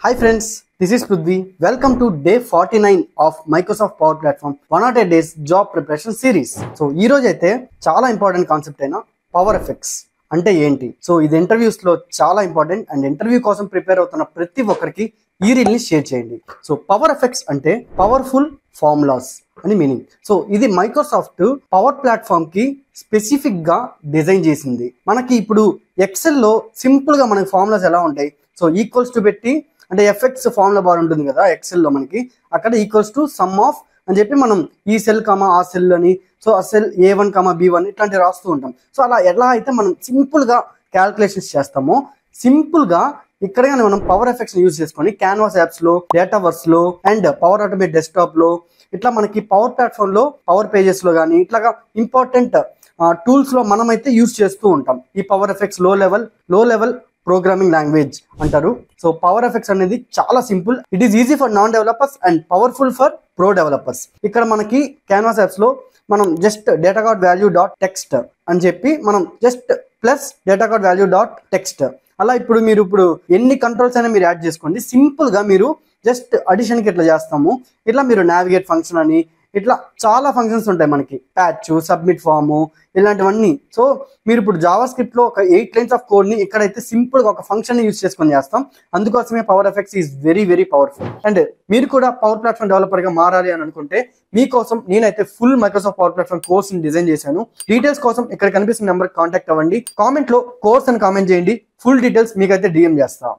Hi friends, this is Prudvi. Welcome to day 49 of Microsoft Power Platform 108 days job preparation series. So ఈ రోజు అయితే చాలా important concept అయిన power effects అంటే ఏంటి. సో ఇది ఇంటర్వ్యూస్ లో చాలా ఇంపార్టెంట్ అండ్ ఇంటర్వ్యూ కోసం ప్రిపేర్ అవుతున్న ప్రతి ఒక్కరికి ఈ రీల్ ని షేర్ చేయండి. సో పవర్ ఎఫెక్ట్స్ అంటే పవర్ఫుల్ ఫార్ములాస్ అని మీనింగ్. సో ఇది మైక్రోసాఫ్ట్ పవర్ ప్లాట్ఫామ్ కి స్పెసిఫిక్ గా డిజైన్ చేసింది. మనకి ఇప్పుడు ఎక్సెల్ లో సింపుల్ గా మనకి ఫార్ములాస్ ఎలా ఉంటాయి, సో ఈక్వల్స్ టు పెట్టి అంటే ఎఫెక్ట్స్ ఫార్ములా బార్ ఉంటుంది కదా ఎక్సెల్ లో, మనకి అక్కడ ఈక్వల్స్ టు సమ్ ఆఫ్ అని చెప్పి మనం ఈ సెల్ కమా ఆ సెల్ అని, సో ఆ సెల్ A1 కమా B1 ఇట్లాంటివి రాస్తూ ఉంటాం. సో అలా ఎలా అయితే మనం సింపుల్ గా క్యాల్కులేషన్స్ చేస్తామో, సింపుల్ గా ఇక్కడ మనం పవర్ ఎఫెక్ట్స్ యూజ్ చేసుకొని క్యాన్వాస్ యాప్స్ లో, డేటావర్స్ లో అండ్ పవర్ ఆటోమేట్ డెస్క్టాప్ లో, ఇట్లా మనకి పవర్ ప్లాట్ఫామ్ లో, పవర్ పేజెస్ లో కానీ ఇట్లాగా ఇంపార్టెంట్ టూల్స్ లో మనమైతే యూజ్ చేస్తూ ఉంటాం. ఈ పవర్ ఎఫెక్ట్స్ లో లెవెల్ ప్రోగ్రామింగ్ లాంగ్వేజ్ అంటారు. సో పవర్ ఎఫెక్ట్స్ అనేది చాలా simple. It is easy for non developers and powerful for pro developers. ఇక్కడ మనకి క్యాన్వాస్ యాప్స్ లో మనం just data card value dot text అని చెప్పి మనం just plus data card value dot text అలా ఇప్పుడు ఎన్ని కంట్రోల్స్ అయినా మీరు యాడ్ చేసుకోండి. సింపుల్ గా మీరు జస్ట్ అడిషన్ కి ఇట్లా చేస్తాము, ఇట్లా మీరు నావిగేట్ ఫంక్షన్ అని ఇట్లా చాలా ఫంక్షన్స్ ఉంటాయి మనకి, ప్యాచ్, సబ్మిట్ ఫామ్ ఇలాంటివన్నీ. సో మీరు ఇప్పుడు జావా స్క్రిప్ట్ లో ఒక 8 లైన్స్ ఆఫ్ కోడ్ ని ఇక్కడైతే సింపుల్ గా ఒక ఫంక్షన్ ని యూజ్ చేసుకొని చేస్తాం. అందుకోసమే power effects is very very powerful. And మీరు కూడా పవర్ ప్లాట్ఫామ్ డెవలపర్ గా మారాలి అని అనుకుంటే మీకోసం నేనైతే full Microsoft power platform course ని డిజైన్ చేశాను. డీటెయిల్స్ కోసం ఇక్కడ కనిపిస్తున్న నెంబర్ కాంటాక్ట్ అవ్వండి. కామెంట్ లో కోర్స్ అని కామెంట్ చేయండి. ఫుల్ డీటెయిల్స్ మీకైతే DM చేస్తా.